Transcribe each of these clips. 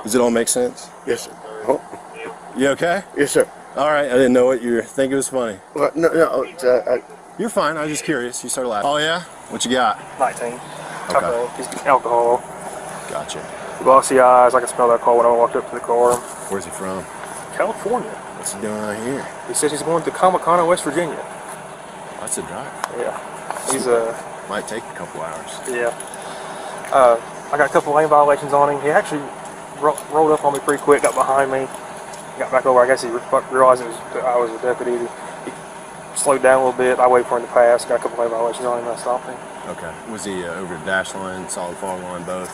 Does it all make sense? Yes, sir. Oh. You okay? Yes, sir. All right. I didn't know what you were thinking was funny. Well, no, You're fine. I was just curious. You started laughing. Oh, yeah? What you got? 19. Okay. He's alcohol. Gotcha. Glossy eyes. I can smell that car when I walked up to the car. Where's he from? California. What's he doing out here? He says he's going to Comic-Con in West Virginia. That's a drive. Yeah. He's might take a couple hours. Yeah. I got a couple lane violations on him. He actually rolled up on me pretty quick, got behind me, got back over. I guess he realized that I was a deputy. He slowed down a little bit. I waited for him to pass. Got a couple lane violations on him, and I stopped him. Okay. Was he over the dash line, solid fog line, both?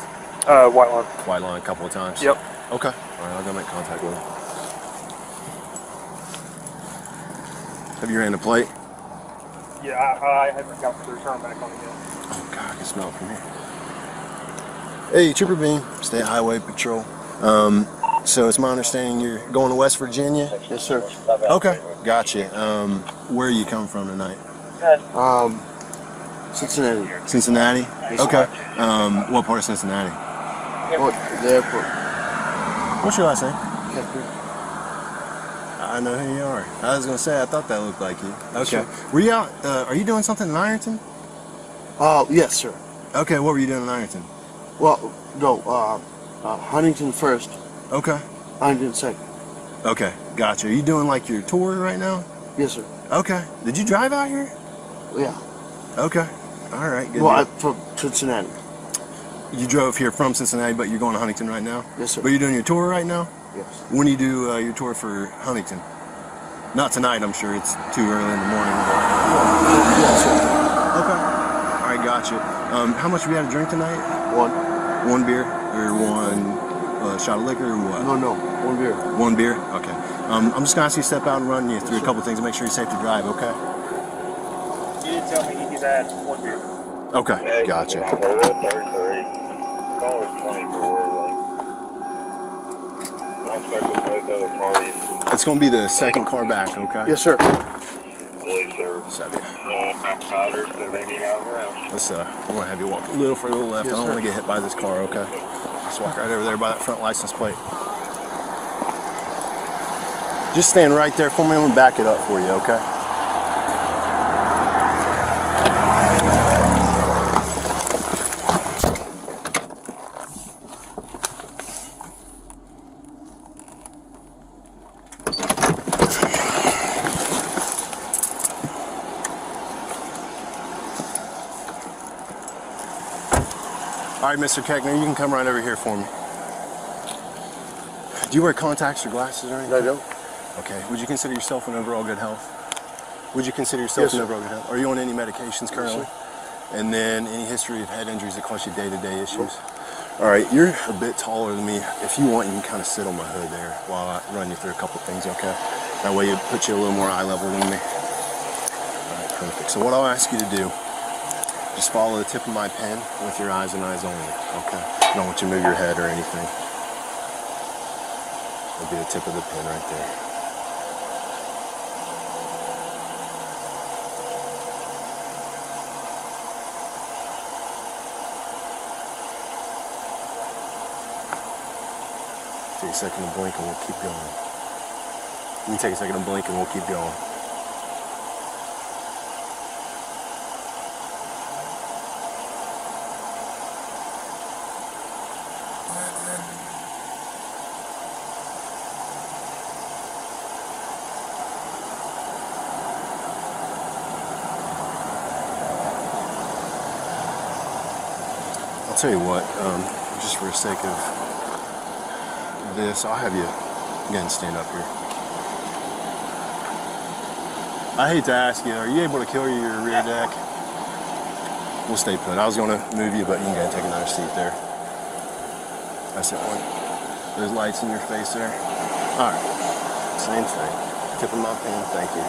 White line. White line a couple of times? Yep. Okay. All right, I'll go make contact with him. Have you ran the plate? Yeah, I haven't got the return back on it yet. Oh, God, I can smell it from here. Hey, Trooper Bean, State Highway Patrol. So it's my understanding you're going to West Virginia? yes, sir. Okay, gotcha. Where are you coming from tonight? Cincinnati. Cincinnati? Okay. What part of Cincinnati? Oh, the airport. What's your last name? I know who you are. I was going to say, I thought that looked like you. Okay. Sure. Were you out, are you doing something in Ironton? Yes, sir. Okay, what were you doing in Ironton? Well, no, Huntington first. Okay. Huntington second. Okay, gotcha. Are you doing like your tour right now? Yes, sir. Okay. Did you drive out here? Yeah. Okay. All right, good. Well, I'm from Cincinnati. You drove here from Cincinnati, but you're going to Huntington right now? Yes, sir. But you're doing your tour right now? Yes. When do you do your tour for Huntington? Not tonight, I'm sure. It's too early in the morning. Yes, sir. Okay. All right, gotcha. How much have you had to drink tonight? One. One beer? Or one shot of liquor or what? No, one beer. One beer? Okay. I'm just going to ask you to step out and run you through a couple things and make sure you're safe to drive, okay? You didn't tell me he's had one beer. Okay, gotcha. It's going to be the second car back, okay? Yes, sir. Let's, I want to have you walk a little further to the left. Yes, I don't sir. want to get hit by this car, okay? Just walk right over there by that front license plate. Just stand right there for me. I'm going to back it up for you, okay? All right, Mr. Koechner, you can come right over here for me. Do you wear contacts or glasses or anything? I don't. Okay. Would you consider yourself in overall good health? Would you consider yourself in overall good health? Are you on any medications currently? Yes, and then any history of head injuries that cause you day-to-day issues? All right, you're a bit taller than me. If you want, you can kind of sit on my hood there while I run you through a couple things, okay? That way it puts you a little more eye level than me. All right, perfect. So what I'll ask you to do, just follow the tip of my pen with your eyes and eyes only, okay? I don't want you to move your head or anything. It'll be the tip of the pen right there. Take a second to blink and we'll keep going. You can take a second to blink and we'll keep going. I'll tell you what, just for the sake of this, I'll have you again stand up here. I hate to ask you, are you able to carry your rear deck? We'll stay put. I was going to move you, but you can go ahead and take another seat there. That's it, one. Those lights in your face there. All right, same thing. Tip of my pen, thank you.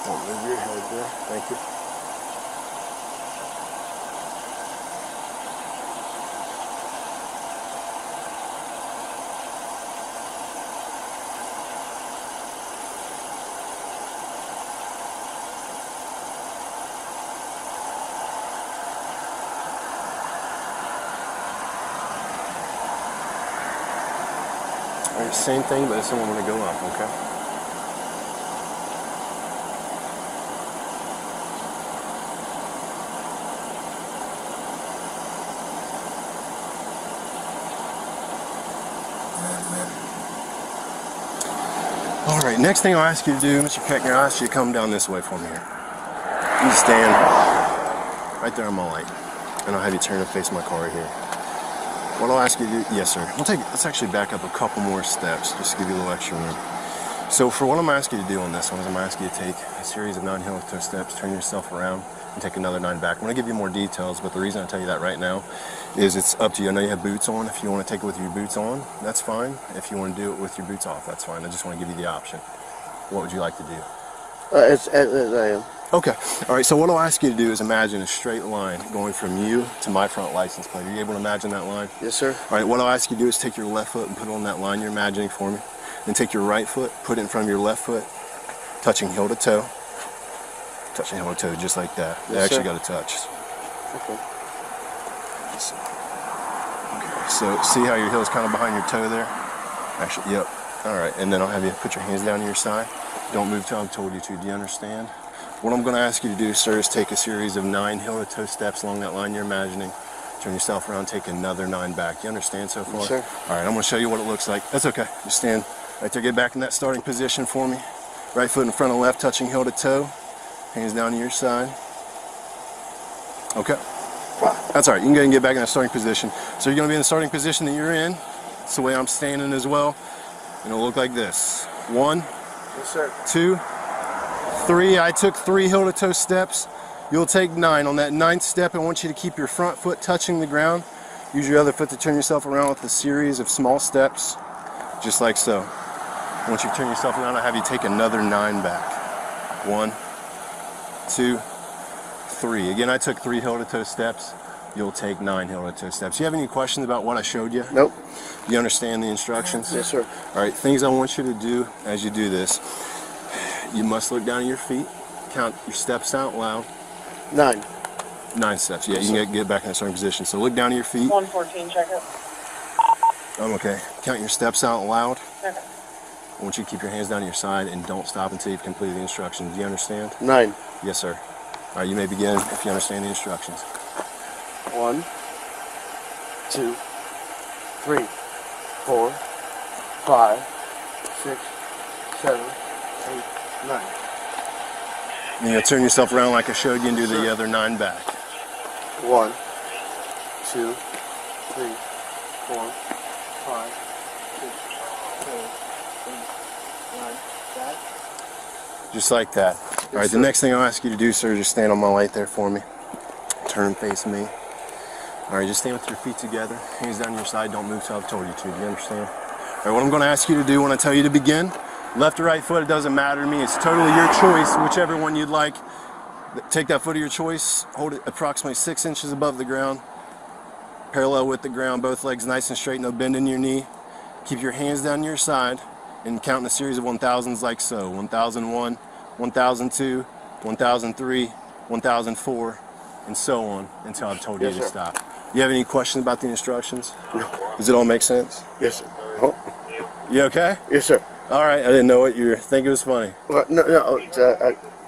Don't move your head there. Thank you. All right, same thing, but this one I'm going to go up, okay? All right, next thing I'll ask you to do, Mr. Koechner, I'll ask you to come down this way for me here. You stand right there on my light, and I'll have you turn and face my car right here. What I'll ask you to do, yes sir, let's actually back up a couple more steps, just to give you a little extra room. So for what I'm asking you to do on this one is I'm asking you to take a series of 9 heel-toe steps, turn yourself around, and take another 9 back. I'm going to give you more details, but the reason I tell you that right now is it's up to you. I know you have boots on. If you want to take it with your boots on, that's fine. If you want to do it with your boots off, that's fine. I just want to give you the option. What would you like to do? I am. Okay. All right, so what I'll ask you to do is imagine a straight line going from you to my front license plate. Are you able to imagine that line? Yes, sir. All right, what I'll ask you to do is take your left foot and put it on that line you're imagining for me. Then take your right foot, put it in front of your left foot, touching heel to toe. Touching heel to toe, just like that. They actually got to touch. Okay. Okay, so see how your heel is kind of behind your toe there? Actually, yep. All right, and then I'll have you put your hands down to your side. Don't move till I've told you to. Do you understand? What I'm going to ask you to do, sir, is take a series of 9 heel-to-toe steps along that line you're imagining. Turn yourself around, take another 9 back. You understand so far? Yes, sir. All right, I'm going to show you what it looks like. That's okay. Just stand right there. Get back in that starting position for me. Right foot in front of left, touching heel-to-toe. Hands down to your side. Okay. That's all right. You can go ahead and get back in that starting position. So you're going to be in the starting position that you're in. That's the way I'm standing as well. And it'll look like this. 1, Yes, sir. 2, 3. I took 3 heel-to-toe steps. You'll take 9. On that 9th step, I want you to keep your front foot touching the ground. Use your other foot to turn yourself around with a series of small steps, just like so. Once you turn yourself around, I'll have you take another 9 back. 1, 2, 3. Again, I took 3 heel-to-toe steps. You'll take 9 heel-to-toe steps. Do you have any questions about what I showed you? Nope. Do you understand the instructions? Yes, sir. All right, things I want you to do as you do this. You must look down at your feet, count your steps out loud. 9. 9 steps, yeah, you can get back in that starting position. So look down at your feet. 114, check it. I'm okay. Count your steps out loud. Okay. I want you to keep your hands down to your side and don't stop until you've completed the instructions. Do you understand? 9. Yes, sir. All right, you may begin if you understand the instructions. 1, 2, 3, 4, 5, 6, 7, 8, 9. And you'll turn yourself around like I showed you and do the other 9 back. 1, 2, 3, 4, 5, 6, 7, 8, 9. Back. Just like that. All right, the next thing I'll ask you to do, sir, is just stand on my light there for me. Turn and face me. All right, just stand with your feet together. Hands down your side. Don't move till I've told you to. Do you understand? All right, what I'm going to ask you to do when I tell you to begin, left or right foot, it doesn't matter to me. It's totally your choice, whichever one you'd like. Take that foot of your choice, hold it approximately 6 inches above the ground, parallel with the ground, both legs nice and straight, no bend in your knee. Keep your hands down your side and count in a series of 1000s like so. 1001, 1002, 1003, 1004, and so on until I've told you to stop. You have any questions about the instructions? No. Does it all make sense? Yes, sir. Oh. You okay? Yes, sir. All right, I didn't know what you were thinking. It was funny. Well, no,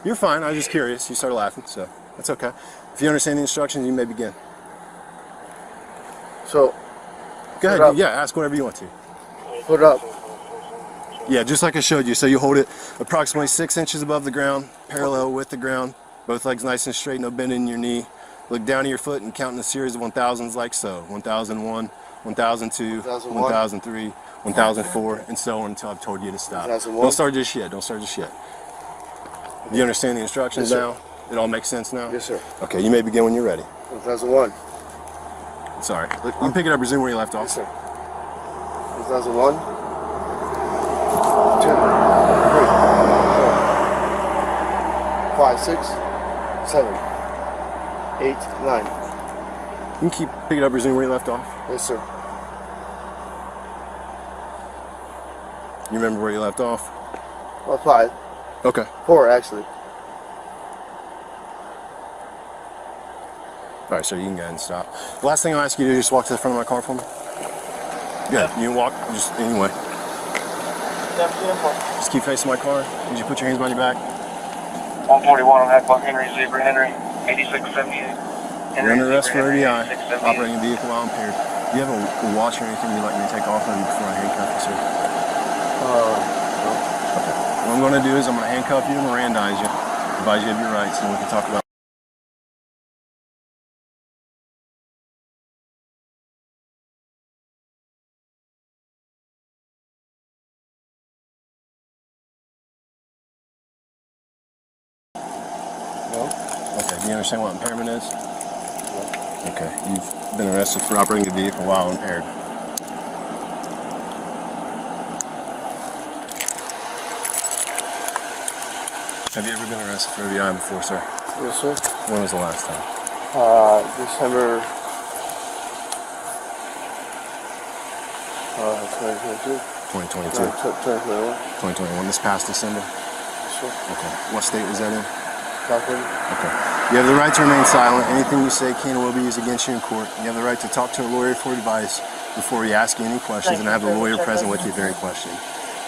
You're fine. I was just curious. You started laughing, so that's okay. If you understand the instructions, you may begin. So, Go ahead. Yeah, ask whatever you want to. put up. Yeah, just like I showed you. So you hold it approximately 6 inches above the ground, parallel with the ground. Both legs nice and straight, no bend in your knee. Look down at your foot and count in a series of 1000s like so. 1001, 1002, 1003, 1004, and so on until I've told you to stop. 1001. Don't start just yet. Don't start just yet. Do you understand the instructions now? It all makes sense now? Yes, sir. Okay, you may begin when you're ready. 1001. Sorry. You can pick it up, resume where you left off. Yes, sir. 1001. 2, 3, 4, 5, 6, 7, 8, 9. 5, 6, 7, 8, 9. You can keep pick it up, resume where you left off. Yes, sir. You remember where you left off? Well, 5. Okay. 4, actually. All right, so you can go ahead and stop. The last thing I'll ask you to do is just walk to the front of my car for me. Good. You can walk just anyway. Just keep facing my car. Did you put your hands behind your back? 141 on Hackblock Henry, Zebra Henry, 8678. You're under arrest for ODI, operating a vehicle while impaired. Do you have a watch or anything you'd like me to take off of you before I handcuff you, sir? Okay. What I'm going to do is I'm going to handcuff you and Mirandize you, advise you of your rights, and we can talk about. Okay, do you understand what impairment is? Okay, you've been arrested for operating a vehicle while impaired. Have you ever been arrested for ODI before, sir? Yes, sir. When was the last time? December 2022. 2022. 2021. 2021, this past December? Yes, sir. Okay. What state was that in? California. Okay. You have the right to remain silent. Anything you say can or will be used against you in court. You have the right to talk to a lawyer for advice before we ask you any questions and have the lawyer present with you during questioning.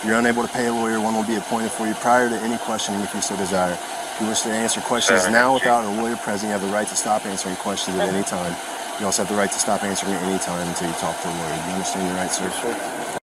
If you're unable to pay a lawyer, one will be appointed for you prior to any questioning if you so desire. If you wish to answer questions now without a lawyer present, you have the right to stop answering questions at any time. You also have the right to stop answering at any time until you talk to a lawyer. Do you understand your rights, sir? Yes, sir.